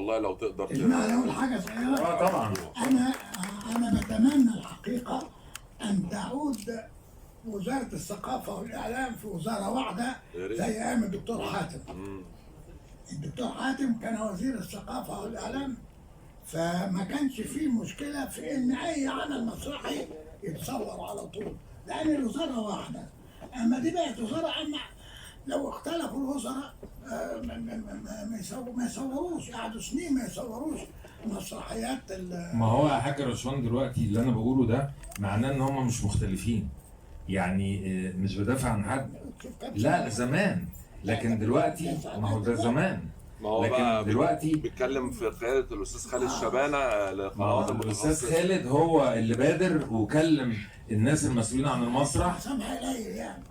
والله لو تقدر اسمعني اقول حاجه صغيره. طبعا. انا بتمنى الحقيقه ان تعود وزاره الثقافه والاعلام في وزاره واحده زي ايام الدكتور حاتم. الدكتور حاتم كان وزير الثقافه والاعلام، فما كانش فيه مشكله في ان اي عمل مسرحي يتصور على طول، لان الوزاره واحده. اما دي بقت وزاره عامه، لو اختلفوا الوزراء ما يصوروش، قعدوا سنين ما يصوروش مسرحيات. ما هو يا حاج رشوان دلوقتي اللي انا بقوله ده معناه ان هم مش مختلفين، يعني مش بدافع عن حد، لا زمان، لكن دلوقتي ما هو ده زمان. ما هو لكن بقى دلوقتي بيتكلم في قياده الاستاذ خالد شبانه لقنوات الاستاذ خالد هو اللي بادر وكلم الناس المسؤولين عن المسرح. سامحة قليل يعني.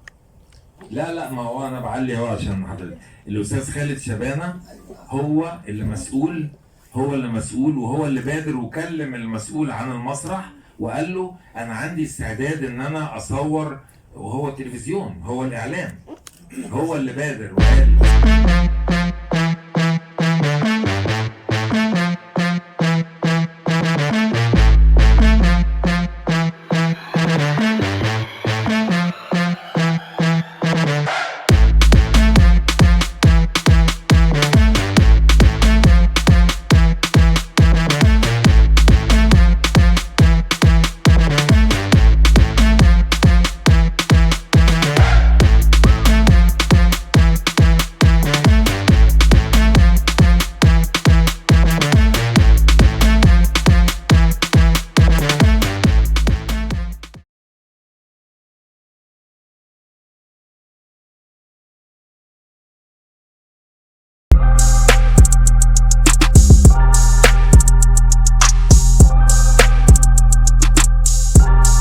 لا ما هو انا بعلي اهو عشان حضرتك. الاستاذ خالد شبانه هو اللي مسؤول، وهو اللي بادر وكلم المسؤول عن المسرح وقال له انا عندي استعداد ان انا اصور، وهو التلفزيون، هو الاعلام، هو اللي بادر وقال